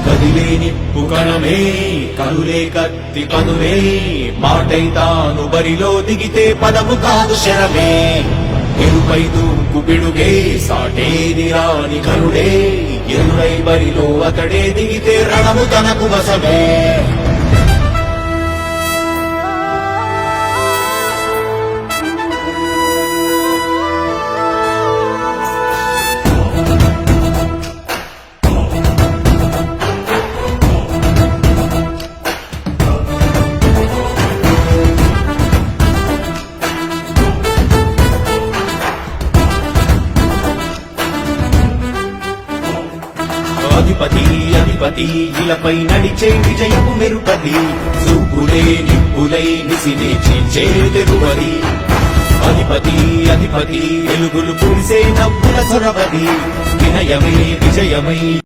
కదిలే నిప్పు కణమే కనులే కత్తి పదులే మాటై తాను బరిలో దిగితే పదము కాదు శరమే ఎరుపై దూకు పిడుగే సాటేది రాని కరుడే ఎరుడై బరిలో అతడే దిగితే రణము తనకు వశమే అధిపతి అధిపతి ఇలపై నడిచే విజయపు మెరుపతి చూపులే నిప్పులై నిసినే చీల్చే తెరువది అధిపతి అధిపతి వెలుగులు కురిసే నవ్వుల సొరవది వినయమే విజయమై